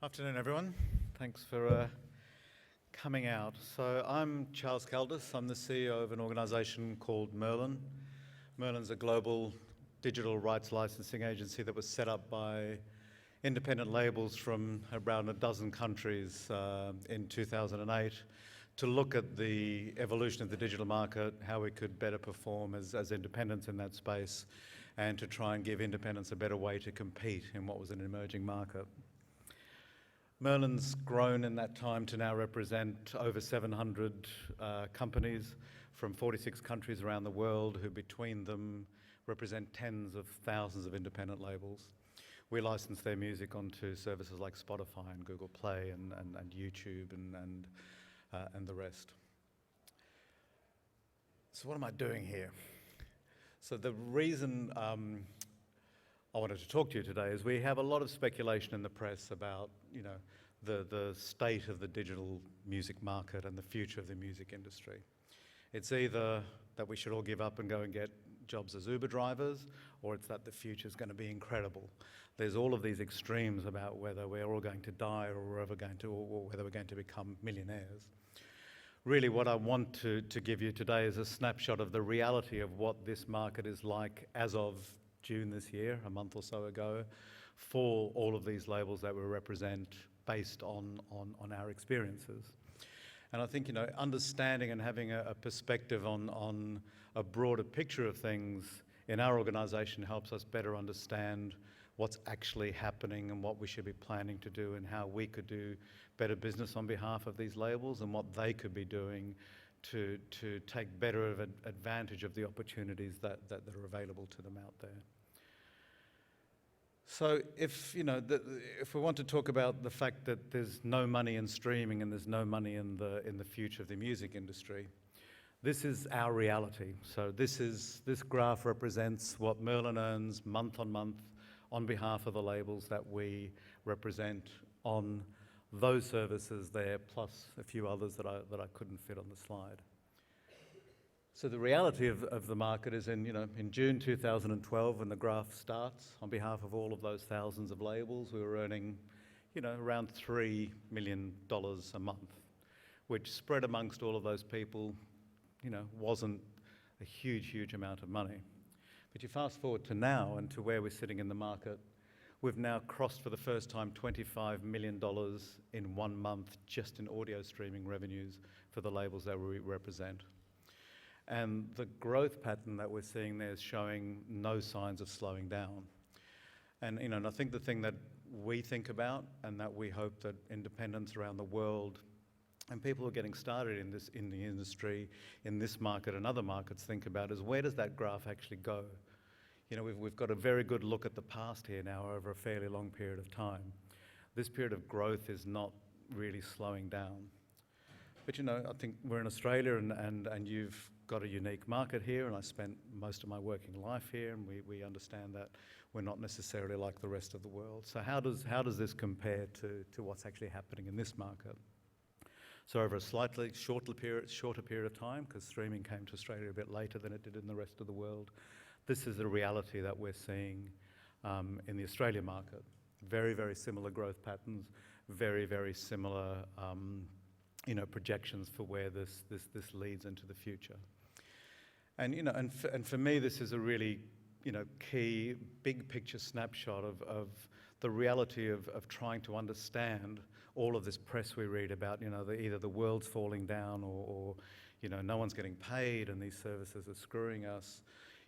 Afternoon, everyone. Thanks for coming out. So I'm Charles Caldas. I'm the CEO of an organisation called Merlin. Merlin's a global digital rights licensing agency that was set up by independent labels from around a dozen countries in 2008 to look at the evolution of the digital market, how we could better perform as independents in that space, and to try and give independents a better way to compete in what was an emerging market. Merlin's grown in that time to now represent over 700 companies from 46 countries around the world who between them represent tens of thousands of independent labels. We license their music onto services like Spotify and Google Play and YouTube and the rest. So what am I doing here? So the reason I wanted to talk to you today is we have a lot of speculation in the press about, the state of the digital music market and the future of the music industry. It's either that we should all give up and go and get jobs as Uber drivers, or it's that the future is going to be incredible. There's all of these extremes about whether we're all going to die or whether we're going to become millionaires. Really, what I want to give you today is a snapshot of the reality of what this market is like as of June this year, a month or so ago, for all of these labels that we represent based on our experiences. And I think, understanding and having a perspective on a broader picture of things in our organisation helps us better understand what's actually happening and what we should be planning to do and how we could do better business on behalf of these labels and what they could be doing to take better advantage of the opportunities that are available to them out there. So if we want to talk about the fact that there's no money in streaming and there's no money in the future of the music industry, this is our reality. So this graph represents what Merlin earns month on month on behalf of the labels that we represent on those services there, plus a few others that I couldn't fit on the slide. So the reality of the market is in June 2012, when the graph starts, on behalf of all of those thousands of labels, we were earning, around $3 million a month, which spread amongst all of those people, wasn't a huge amount of money. But you fast forward to now and to where we're sitting in the market, we've now crossed for the first time $25 million in 1 month just in audio streaming revenues for the labels that we represent. And the growth pattern that we're seeing there is showing no signs of slowing down. And and I think the thing that we think about and that we hope that independents around the world and people who are getting started in the industry, in this market and other markets think about is where does that graph actually go? We've got a very good look at the past here now over a fairly long period of time. This period of growth is not really slowing down. But I think we're in Australia and you've got a unique market here, and I spent most of my working life here, and we understand that we're not necessarily like the rest of the world. So how does this compare to what's actually happening in this market? So over a slightly shorter period of time, because streaming came to Australia a bit later than it did in the rest of the world, this is the reality that we're seeing in the Australia market. Very similar growth patterns, very similar projections for where this leads into the future. And for me, this is a really key big picture snapshot of the reality of trying to understand all of this press we read about, either the world's falling down or no one's getting paid and these services are screwing us.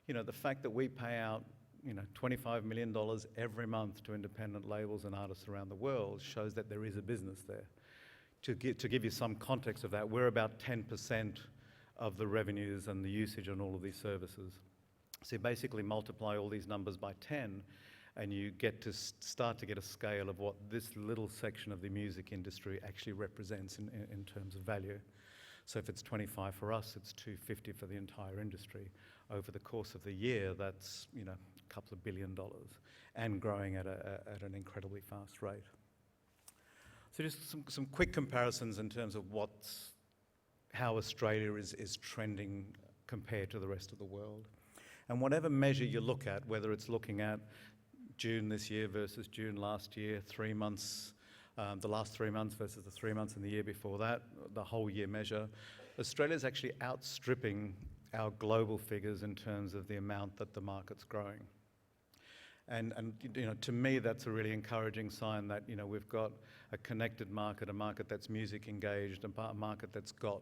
The fact that we pay out $25 million every month to independent labels and artists around the world shows that there is a business there. To give you some context of that, we're about 10% of the revenues and the usage on all of these services. So you basically multiply all these numbers by 10 and you get to start to get a scale of what this little section of the music industry actually represents in terms of value. So if it's 25 for us, it's 250 for the entire industry. Over the course of the year, that's a couple of $1 billion and growing at an incredibly fast rate. So just some quick comparisons in terms of how Australia is trending compared to the rest of the world. And whatever measure you look at, whether it's looking at June this year versus June last year, 3 months the last 3 months versus the 3 months in the year before that, the whole year measure, Australia's actually outstripping our global figures in terms of the amount that the market's growing. And to me, that's a really encouraging sign that, we've got a connected market, a market that's music engaged, a market that's got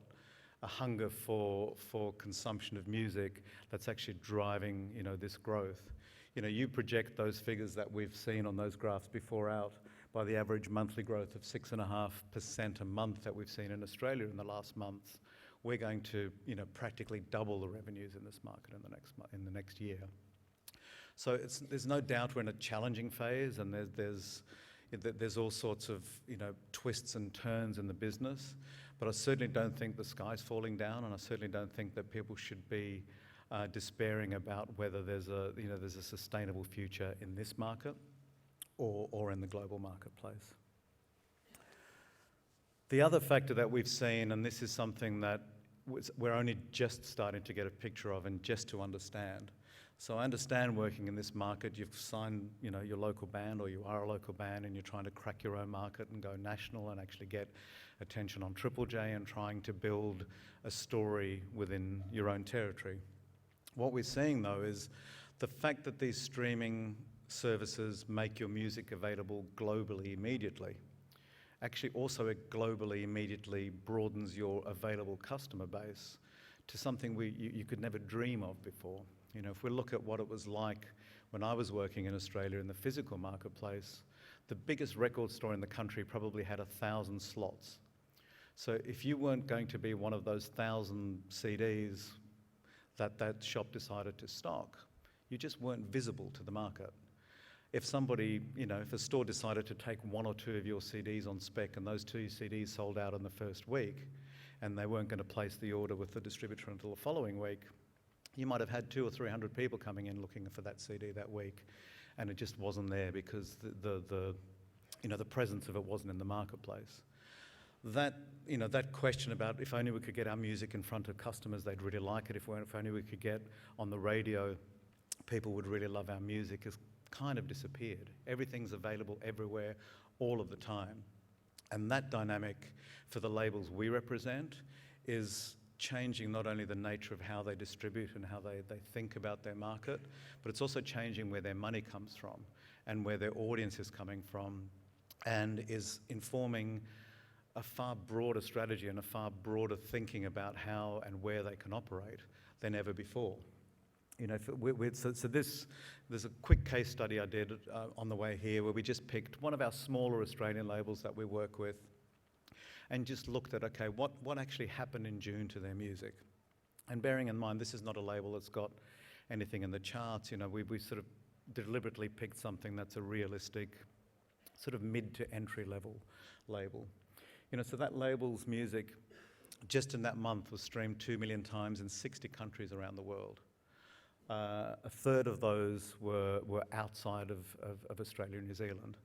a hunger for consumption of music that's actually driving, this growth. You project those figures that we've seen on those graphs before out by the average monthly growth of 6.5% a month that we've seen in Australia in the last months. We're going to, practically double the revenues in this market in the next year. So there's no doubt we're in a challenging phase, and there's all sorts of, twists and turns in the business. But I certainly don't think the sky's falling down, and I certainly don't think that people should be despairing about whether there's a sustainable future in this market or in the global marketplace. The other factor that we've seen, and this is something that we're only just starting to get a picture of and just to understand. So I understand working in this market, you've signed, your local band, or you are a local band, and you're trying to crack your own market and go national and actually get attention on Triple J and trying to build a story within your own territory. What we're seeing, though, is the fact that these streaming services make your music available globally immediately. Actually, also it globally immediately broadens your available customer base to something you could never dream of before. If we look at what it was like when I was working in Australia in the physical marketplace, the biggest record store in the country probably had 1,000 slots. So if you weren't going to be one of those 1,000 CDs that shop decided to stock, you just weren't visible to the market. If somebody, if a store decided to take one or two of your CDs on spec and those 2 CDs sold out in the first week and they weren't going to place the order with the distributor until the following week, you might have had 200 or 300 people coming in looking for that CD that week, and it just wasn't there because the presence of it wasn't in the marketplace. That question about if only we could get our music in front of customers, they'd really like it. If only we could get on the radio, people would really love our music, has kind of disappeared. Everything's available everywhere, all of the time. And that dynamic for the labels we represent is changing not only the nature of how they distribute and how they think about their market, but it's also changing where their money comes from and where their audience is coming from, and is informing a far broader strategy and a far broader thinking about how and where they can operate than ever before. There's a quick case study I did on the way here where we just picked one of our smaller Australian labels that we work with and just looked at, okay, what actually happened in June to their music? And bearing in mind, this is not a label that's got anything in the charts. We sort of deliberately picked something that's a realistic sort of mid to entry level label. So that label's music just in that month was streamed 2 million times in 60 countries around the world. A third of those were outside of Australia and New Zealand.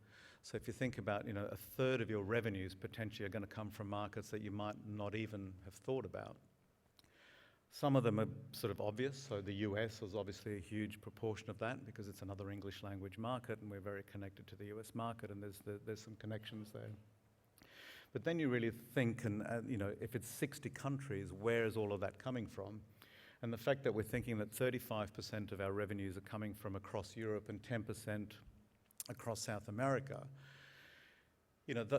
So if you think about, a third of your revenues potentially are going to come from markets that you might not even have thought about. Some of them are sort of obvious. So the US was obviously a huge proportion of that because it's another English language market and we're very connected to the US market, and there's some connections there. But then you really think, and if it's 60 countries, where is all of that coming from? And the fact that we're thinking that 35% of our revenues are coming from across Europe and 10% across South America,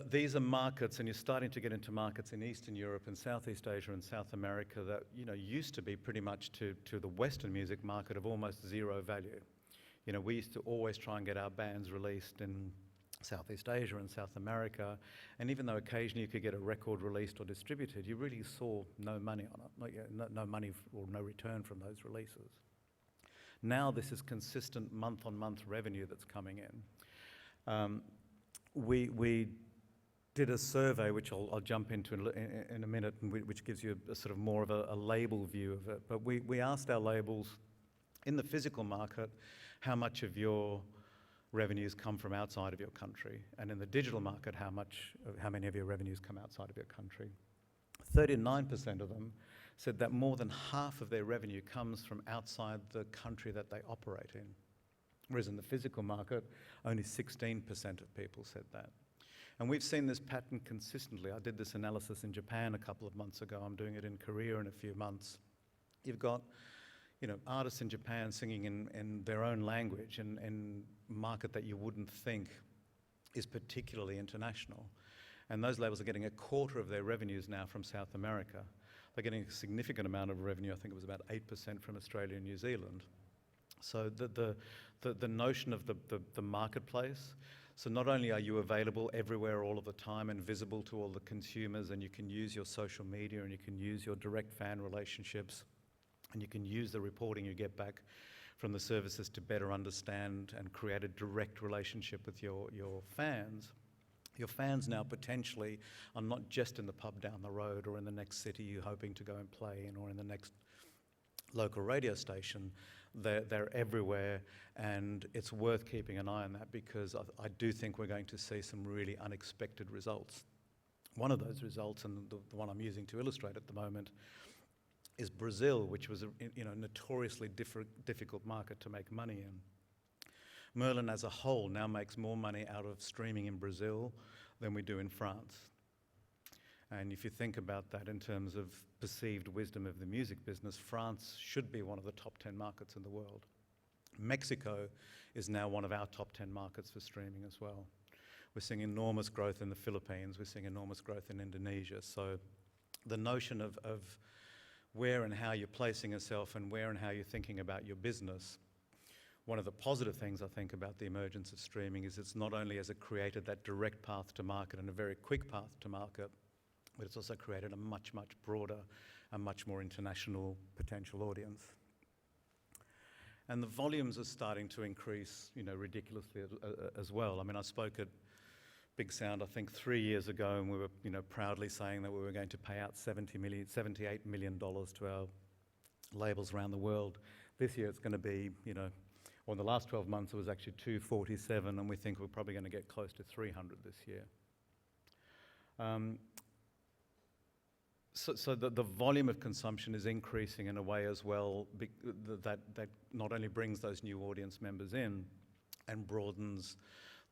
these are markets, and you're starting to get into markets in Eastern Europe and Southeast Asia and South America that, used to be pretty much to the Western music market of almost zero value. We used to always try and get our bands released in Southeast Asia and South America, and even though occasionally you could get a record released or distributed, you really saw no money on it, no money or no return from those releases. Now this is consistent month-on-month revenue that's coming in. We did a survey, which I'll jump into in a minute, and which gives you a sort of more of a label view of it. But we asked our labels in the physical market how much of your revenues come from outside of your country, and in the digital market how many of your revenues come outside of your country. 39% of them said that more than half of their revenue comes from outside the country that they operate in, whereas in the physical market only 16% of people said that. And we've seen this pattern consistently. I did this analysis in Japan a couple of months ago. I'm doing it in Korea in a few months. You've got, artists in Japan singing in their own language in a market that you wouldn't think is particularly international. And those labels are getting a quarter of their revenues now from South America. They're getting a significant amount of revenue. I think it was about 8% from Australia and New Zealand. So the notion of the marketplace, so not only are you available everywhere all of the time and visible to all the consumers, and you can use your social media and you can use your direct fan relationships and you can use the reporting you get back from the services to better understand and create a direct relationship with your fans. Your fans now potentially are not just in the pub down the road or in the next city you're hoping to go and play in or in the next local radio station. They're everywhere, and it's worth keeping an eye on that because I do think we're going to see some really unexpected results. One of those results, and the one I'm using to illustrate at the moment, is Brazil, which was a notoriously difficult market to make money in. Merlin as a whole now makes more money out of streaming in Brazil than we do in France. And if you think about that in terms of perceived wisdom of the music business, France should be one of the top 10 markets in the world. Mexico is now one of our top 10 markets for streaming as well. We're seeing enormous growth in the Philippines. We're seeing enormous growth in Indonesia. So the notion of where and how you're placing yourself and where and how you're thinking about your business, one of the positive things I think about the emergence of streaming is it's not only has it created that direct path to market and a very quick path to market, but it's also created a much, much broader and much more international potential audience. And the volumes are starting to increase, ridiculously as well. I mean, I spoke at BIGSOUND, I think 3 years ago, and we were, proudly saying that we were going to pay out $78 million to our labels around the world. This year it's going to be, well, in the last 12 months it was actually 247, and we think we're probably going to get close to 300 this year. So the volume of consumption is increasing in a way as well that not only brings those new audience members in and broadens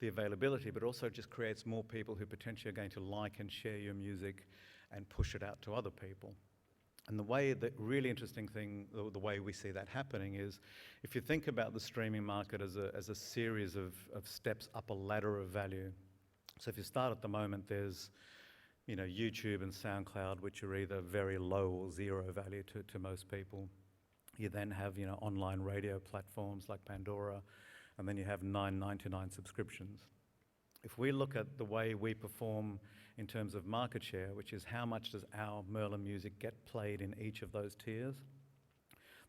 the availability, but also just creates more people who potentially are going to like and share your music and push it out to other people. And the really interesting thing, the way we see that happening is, if you think about the streaming market as a series of steps up a ladder of value. So if you start at the moment, there's YouTube and SoundCloud, which are either very low or zero value to most people. You then have online radio platforms like Pandora, and then you have $9.99 subscriptions. If we look at the way we perform in terms of market share, which is how much does our Merlin music get played in each of those tiers,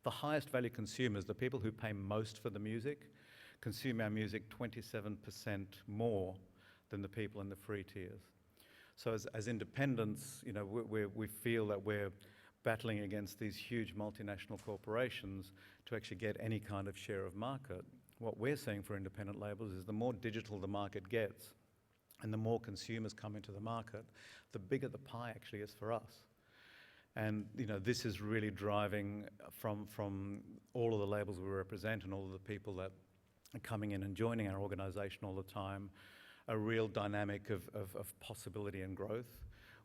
the highest value consumers, the people who pay most for the music, consume our music 27% more than the people in the free tiers. So as independents, we feel that we're battling against these huge multinational corporations to actually get any kind of share of market. What we're seeing for independent labels is the more digital the market gets and the more consumers come into the market, the bigger the pie actually is for us. And this is really driving from all of the labels we represent and all of the people that are coming in and joining our organization all the time, a real dynamic of possibility and growth,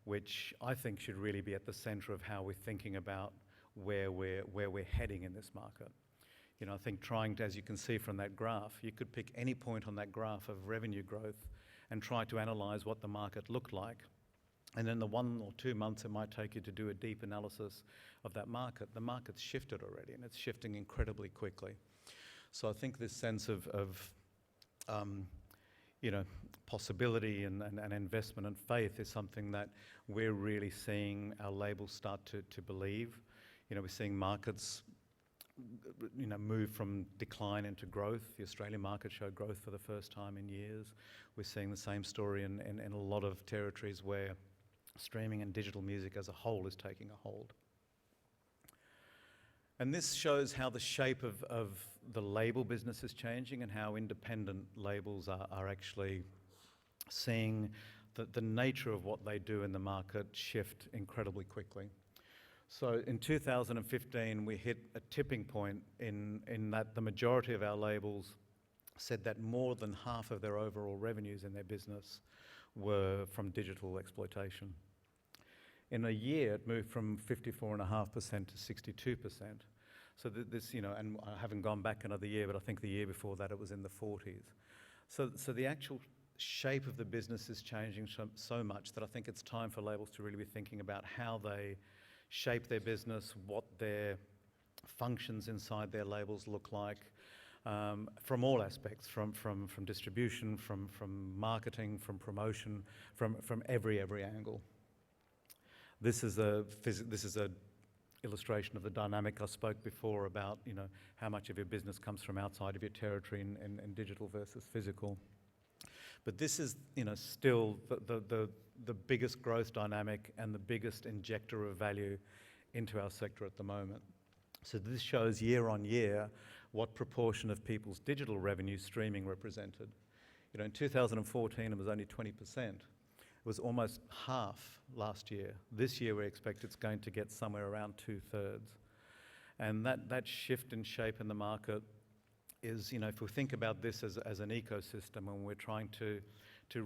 which I think should really be at the center of how we're thinking about where we're heading in this market. I think trying to, as you can see from that graph, you could pick any point on that graph of revenue growth and try to analyze what the market looked like. And in the 1 or 2 months it might take you to do a deep analysis of that market, the market's shifted already, and it's shifting incredibly quickly. So I think this sense of possibility and investment and faith is something that we're really seeing our labels start to believe. We're seeing markets move from decline into growth. The Australian market showed growth for the first time in years. We're seeing the same story in a lot of territories where streaming and digital music as a whole is taking a hold. And this shows how the shape of the label business is changing and how independent labels are actually seeing the nature of what they do in the market shift incredibly quickly. So in 2015, we hit a tipping point in that the majority of our labels said that more than half of their overall revenues in their business were from digital exploitation. In a year, it moved from 54.5% to 62%. So this, you know, and I haven't gone back another year, but I think the year before that it was in the 40s. So the actual shape of the business is changing so much that I think it's time for labels to really be thinking about how they shape their business, what their functions inside their labels look like, from all aspects, from distribution, from marketing, from promotion, from every angle. This is a illustration of the dynamic I spoke before about, you know, how much of your business comes from outside of your territory and digital versus physical. But this is, you know, still the biggest growth dynamic and the biggest injector of value into our sector at the moment. So this shows year on year what proportion of people's digital revenue streaming represented. You know, in 2014 it was only 20%. It was almost half last year. This year we expect it's going to get somewhere around 2/3. And that shift in shape in the market is, you know, if we think about this as an ecosystem and we're trying to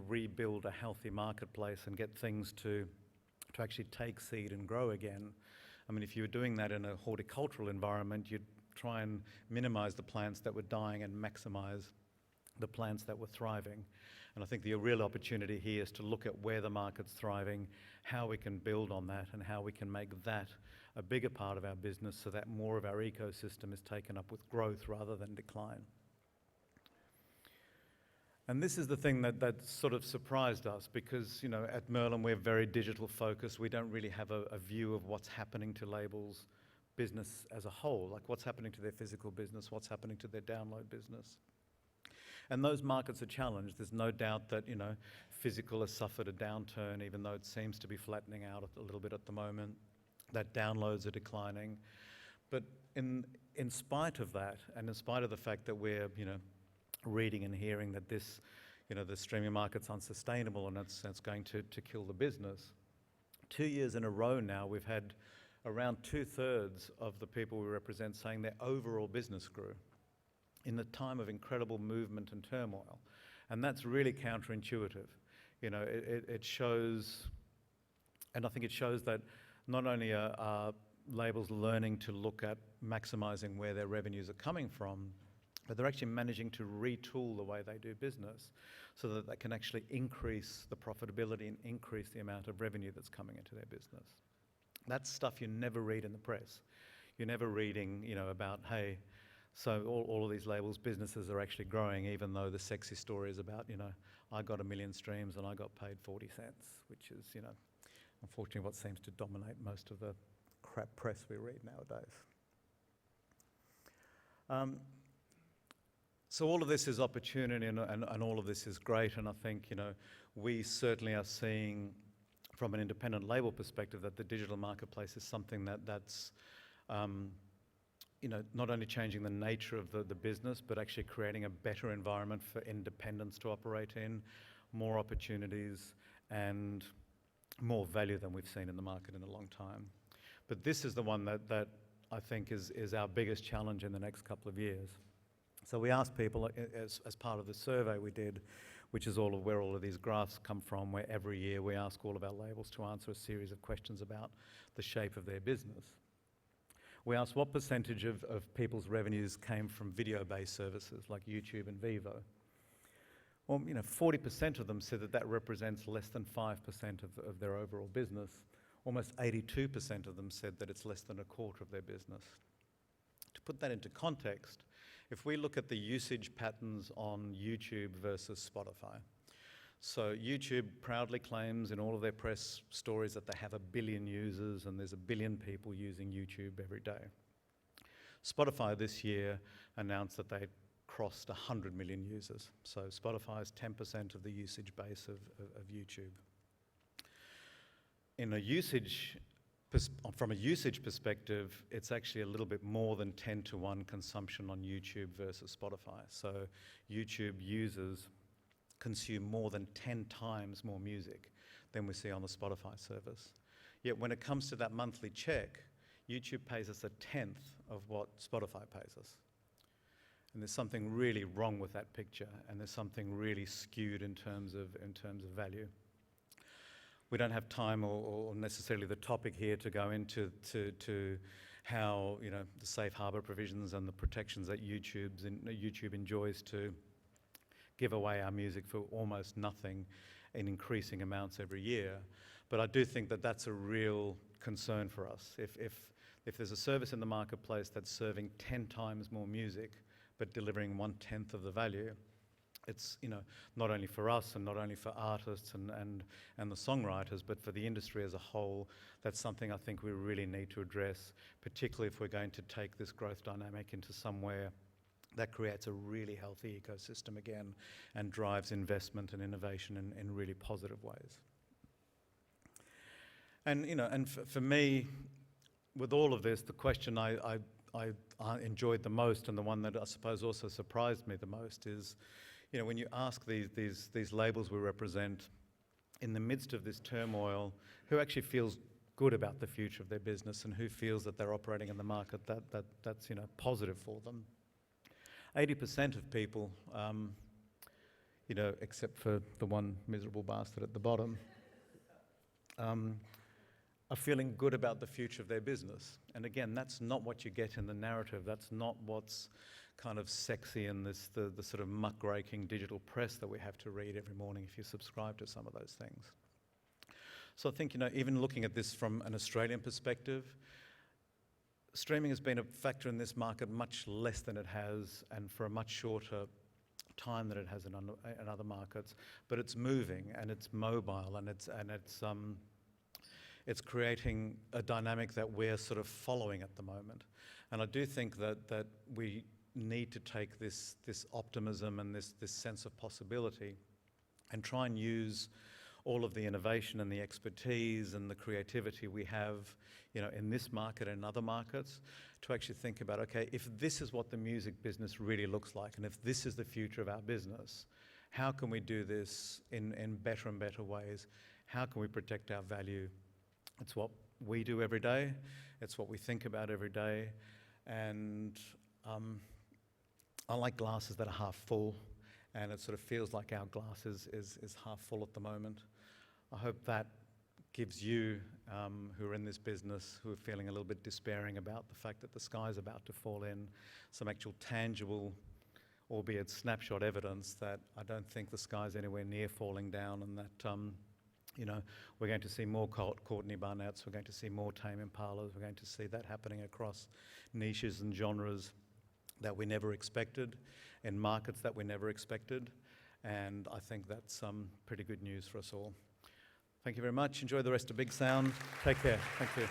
rebuild a healthy marketplace and get things to actually take seed and grow again. I mean, if you were doing that in a horticultural environment, you'd try and minimize the plants that were dying and maximize the plants that were thriving. And I think the real opportunity here is to look at where the market's thriving, how we can build on that, and how we can make that a bigger part of our business so that more of our ecosystem is taken up with growth rather than decline. And this is the thing that sort of surprised us because, you know, at Merlin we're very digital focused. We don't really have a view of what's happening to labels business as a whole, like what's happening to their physical business, what's happening to their download business. And those markets are challenged. There's no doubt that, you know, physical has suffered a downturn, even though it seems to be flattening out a little bit at the moment, that downloads are declining. But in spite of that, and in spite of the fact that we're, you know, reading and hearing that this, you know, the streaming market's unsustainable and it's going to kill the business, 2 years in a row now we've had around 2/3 of the people we represent saying their overall business grew in the time of incredible movement and turmoil. And that's really counterintuitive. You know, it shows, and I think it shows that not only are labels learning to look at maximizing where their revenues are coming from, but they're actually managing to retool the way they do business so that they can actually increase the profitability and increase the amount of revenue that's coming into their business. That's stuff you never read in the press. You're never reading, you know, about, hey, so all of these labels, businesses are actually growing, even though the sexy story is about, you know, I got 1 million streams and I got paid 40 cents, which is, you know, unfortunately what seems to dominate most of the crap press we read nowadays. So all of this is opportunity and all of this is great, and I think, you know, we certainly are seeing from an independent label perspective that the digital marketplace is something that's you know, not only changing the nature of the business, but actually creating a better environment for independents to operate in, more opportunities and more value than we've seen in the market in a long time. But this is the one that I think is our biggest challenge in the next couple of years. So we asked people as part of the survey we did, which is where all of these graphs come from, where every year we ask all of our labels to answer a series of questions about the shape of their business. We asked what percentage of people's revenues came from video-based services like YouTube and Vivo. Well, you know, 40% of them said that represents less than 5% of their overall business. Almost 82% of them said that it's less than a quarter of their business. To put that into context, if we look at the usage patterns on YouTube versus Spotify, so YouTube proudly claims in all of their press stories that they have 1 billion users and there's 1 billion people using YouTube every day. Spotify this year announced that they crossed 100 million users. So Spotify is 10% of the usage base of YouTube. From a usage perspective, it's actually a little bit more than 10-to-1 consumption on YouTube versus Spotify. So YouTube users consume more than 10 times more music than we see on the Spotify service. Yet when it comes to that monthly check, YouTube pays us 1/10 of what Spotify pays us. And there's something really wrong with that picture, and there's something really skewed in terms of value. we don't have time or necessarily the topic here to go into to how, you know, the safe harbor provisions and the protections that YouTube enjoys to give away our music for almost nothing in increasing amounts every year. But I do think that that's a real concern for us. If there's a service in the marketplace that's serving 10 times more music but delivering 1/10 of the value, it's, you know, not only for us and not only for artists and the songwriters, but for the industry as a whole. That's something I think we really need to address, particularly if we're going to take this growth dynamic into somewhere that creates a really healthy ecosystem again and drives investment and innovation in really positive ways. And, you know, and for me, with all of this, the question I enjoyed the most, and the one that I suppose also surprised me the most, is, you know, when you ask these labels we represent, in the midst of this turmoil, who actually feels good about the future of their business and who feels that they're operating in the market that's, you know, positive for them. 80% of people, you know, except for the one miserable bastard at the bottom, are feeling good about the future of their business. And again, that's not what you get in the narrative. That's not what's kind of sexy in the sort of muckraking digital press that we have to read every morning if you subscribe to some of those things. So I think, you know, even looking at this from an Australian perspective, streaming has been a factor in this market much less than it has, and for a much shorter time than it has in other markets. But it's moving and it's mobile and it's creating a dynamic that we're sort of following at the moment. And I do think that we need to take this optimism and this sense of possibility and try and use all of the innovation and the expertise and the creativity we have, you know, in this market and other markets, to actually think about, okay, if this is what the music business really looks like, and if this is the future of our business, how can we do this in better and better ways? How can we protect our value? It's what we do every day. It's what we think about every day. And I like glasses that are half full, and it sort of feels like our glass is half full at the moment. I hope that gives you, who are in this business, who are feeling a little bit despairing about the fact that the sky's about to fall in, some actual tangible, albeit snapshot evidence that I don't think the sky's anywhere near falling down, and that you know, we're going to see more Courtney Barnetts, we're going to see more Tame Impalas, we're going to see that happening across niches and genres that we never expected, in markets that we never expected, and I think that's pretty good news for us all. Thank you very much. Enjoy the rest of Big Sound. Take care. Thank you.